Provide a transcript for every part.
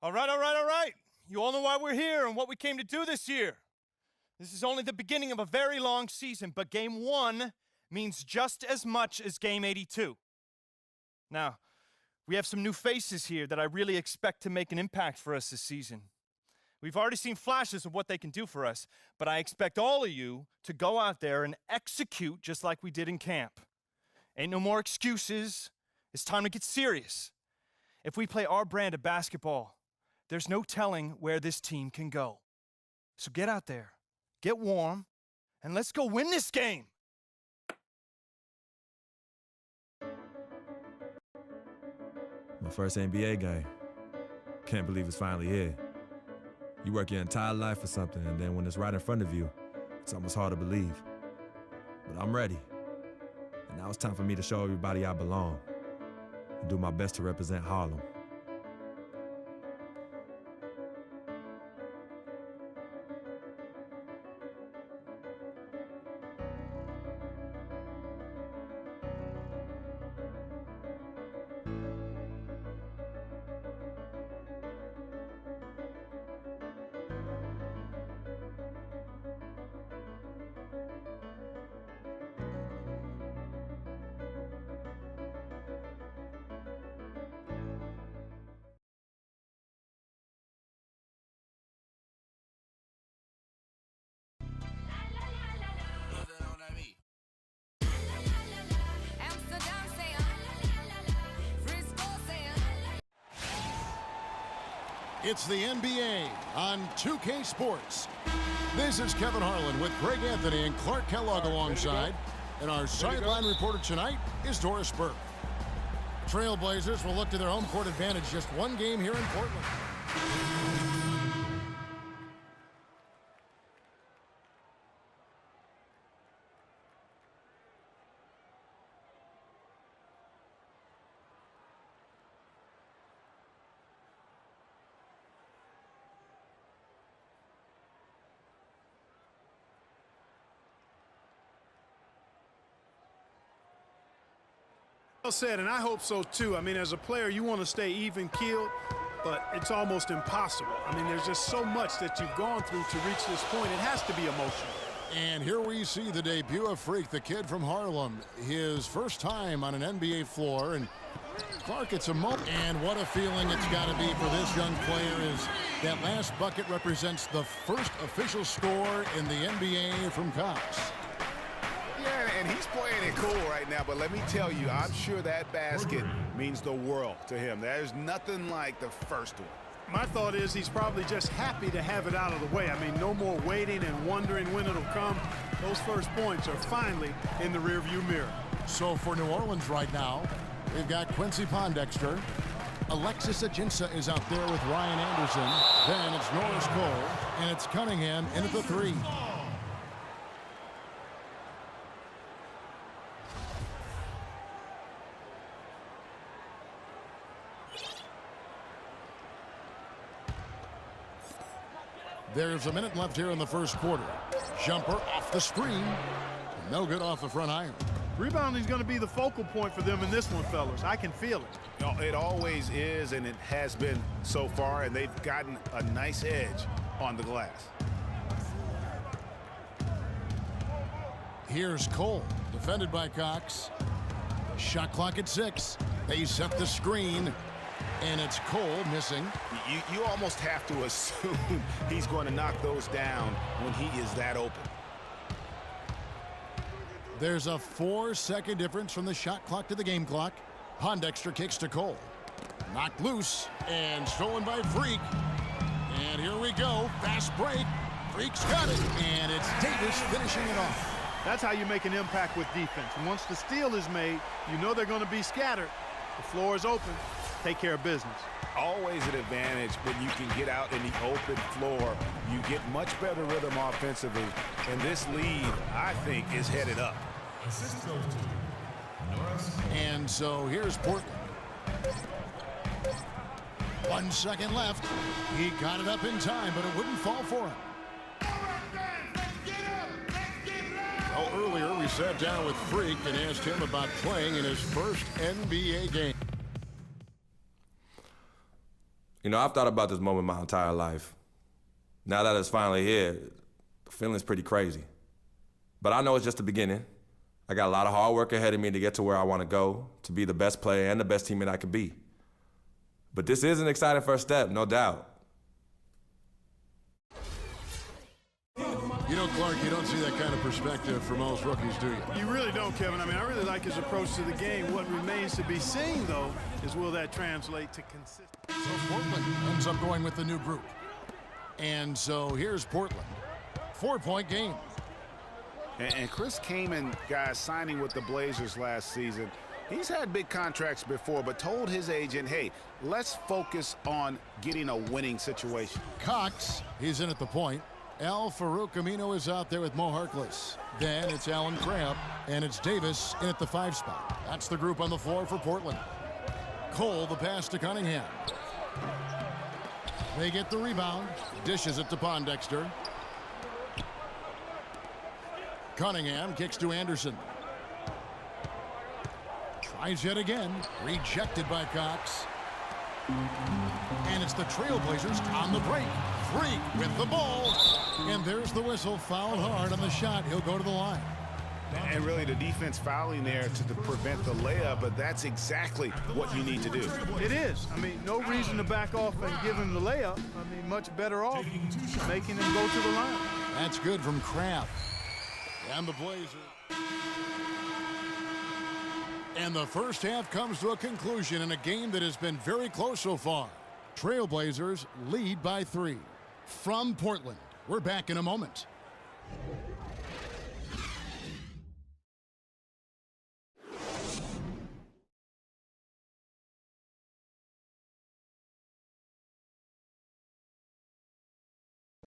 All right, all right, all right. You all know why we're here and what we came to do this year. This is only the beginning of a very long season, but Game 1 means just as much as Game 82. Now, we have some new faces here that I really expect to make an impact for us this season. We've already seen flashes of what they can do for us, but I expect all of you to go out there and execute just like we did in camp. Ain't no more excuses. It's time to get serious. If we play our brand of basketball, there's no telling where this team can go. So get out there, get warm, and let's go win this game. My first NBA game. Can't believe it's finally here. You work your entire life for something, and then when it's right in front of you, it's almost hard to believe. But I'm ready. And now it's time for me to show everybody I belong and do my best to represent Harlem. It's the NBA on 2K Sports. This is Kevin Harlan with Greg Anthony and Clark Kellogg alongside. And our sideline reporter tonight is Doris Burke. Trailblazers will look to their home court advantage, just one game here in Portland. Well said, and I hope so too. I mean, as a player, you want to stay even-keeled, but it's almost impossible. I mean, there's just so much that you've gone through to reach this point. It has to be emotional. And here we see the debut of Freak, the kid from Harlem. His first time on an NBA floor. And Clark, it's a moment. And what a feeling it's got to be for this young player is that last bucket represents the first official score in the NBA from Cox. Yeah, and he's playing it cool right now, but let me tell you, I'm sure that basket means the world to him. There's nothing like the first one. My thought is he's probably just happy to have it out of the way. I mean, no more waiting and wondering when it'll come. Those first points are finally in the rearview mirror. So for New Orleans right now, they've got Quincy Pondexter. Alexis Ajinça is out there with Ryan Anderson. Then it's Norris Cole, and it's Cunningham in at the three. There's a minute left here in the first quarter. Jumper off the screen. No good off the front iron. Rebounding is going to be the focal point for them in this one, fellas. I can feel it. No, it always is, and it has been so far, and they've gotten a nice edge on the glass. Here's Cole, defended by Cox. Shot clock at 6. They set the screen, and it's Cole missing. You almost have to assume he's going to knock those down when he is that open. There's a 4-second difference from the shot clock to the game clock. Pondexter kicks to Cole. Knocked loose and stolen by Freak. And here we go. Fast break. Freak's got it. And it's Davis finishing it off. That's how you make an impact with defense. And once the steal is made, you know they're going to be scattered. The floor is open. Take care of business. Always an advantage when you can get out in the open floor. You get much better rhythm offensively. And this lead, I think, is headed up. And so here's Portland. 1 second left. He got it up in time, but it wouldn't fall for him. Well, earlier we sat down with Freak and asked him about playing in his first NBA game. You know, I've thought about this moment my entire life. Now that it's finally here, the feeling's pretty crazy. But I know it's just the beginning. I got a lot of hard work ahead of me to get to where I want to go, to be the best player and the best teammate I could be. But this is an exciting first step, no doubt. You know, Clark, you don't see that kind of perspective for most rookies, do you? You really don't, Kevin. I mean, I really like his approach to the game. What remains to be seen, though, is will that translate to consistency? So Portland ends up going with the new group. And so here's Portland. 4-point game. And Chris Kaman, guys, signing with the Blazers last season, he's had big contracts before, but told his agent, hey, let's focus on getting a winning situation. Cox, he's in at the point. Al Farouk Amino is out there with Mo Harkless. Then it's Alan Crabb, and it's Davis in at the 5 spot. That's the group on the floor for Portland. Cole, the pass to Cunningham. They get the rebound. Dishes it to Pondexter. Cunningham kicks to Anderson. Tries yet again. Rejected by Cox. And it's the Trailblazers on the break. Freak with the ball. And there's the whistle. Fouled hard on the shot. He'll go to the line. And really the defense fouling there to prevent the layup, but that's exactly what you need to do. It is. I mean, no reason to back off and give him the layup. I mean, much better off making him go to the line. That's good from Crabb. And the Blazers. And the first half comes to a conclusion in a game that has been very close so far. Trailblazers lead by 3. From Portland, we're back in a moment.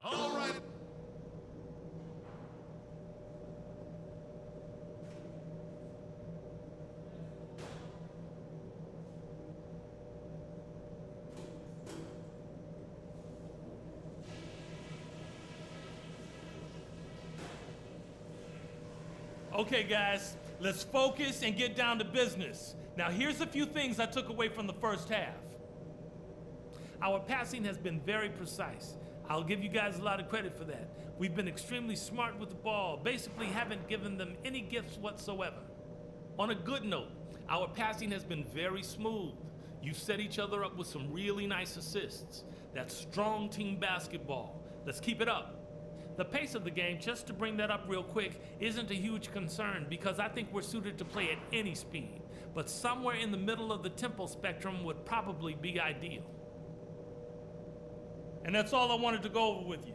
All right. Okay, guys, let's focus and get down to business. Now, here's a few things I took away from the first half. Our passing has been very precise. I'll give you guys a lot of credit for that. We've been extremely smart with the ball, basically haven't given them any gifts whatsoever. On a good note, our passing has been very smooth. You've set each other up with some really nice assists. That's strong team basketball. Let's keep it up. The pace of the game, just to bring that up real quick, isn't a huge concern because I think we're suited to play at any speed. But somewhere in the middle of the tempo spectrum would probably be ideal. And that's all I wanted to go over with you.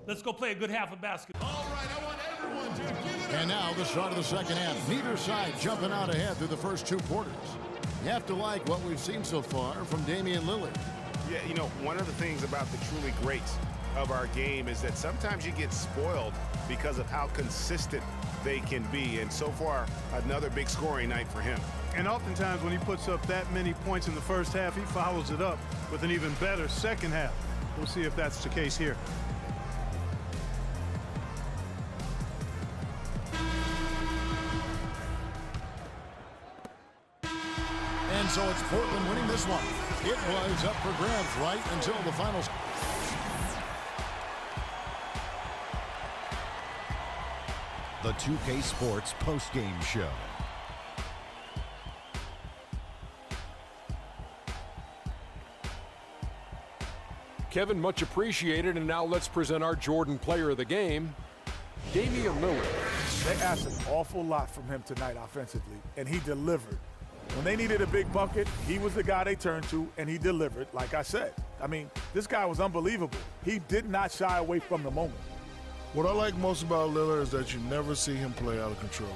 Let's go play a good half of basketball. All right, I want everyone to give it. And now the start of the second half. Neither side jumping out ahead through the first 2 quarters. You have to like what we've seen so far from Damian Lillard. Yeah, you know, one of the things about the truly greats of our game is that sometimes you get spoiled because of how consistent they can be. And so far, another big scoring night for him. And oftentimes when he puts up that many points in the first half, he follows it up with an even better second half. We'll see if that's the case here. And so it's Portland winning this one. It was up for grabs right until the final. The 2K Sports postgame show. Kevin, much appreciated, and now let's present our Jordan Player of the Game, Damian Lillard. They asked an awful lot from him tonight offensively, and he delivered. When they needed a big bucket, he was the guy they turned to, and he delivered, like I said. I mean, this guy was unbelievable. He did not shy away from the moment. What I like most about Lillard is that you never see him play out of control.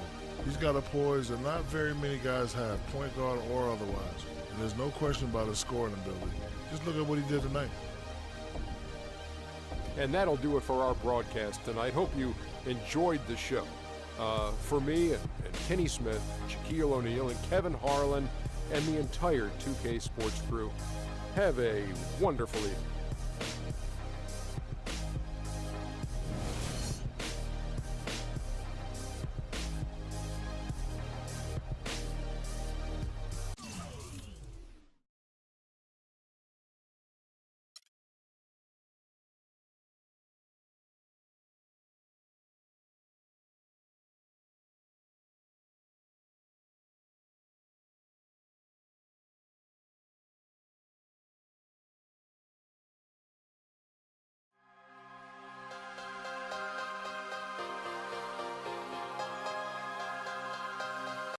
He's got a poise that not very many guys have, point guard or otherwise. And there's no question about his scoring ability. Just look at what he did tonight. And that'll do it for our broadcast tonight. Hope you enjoyed the show. For me and Kenny Smith, Shaquille O'Neal, and Kevin Harlan, and the entire 2K Sports crew, have a wonderful evening.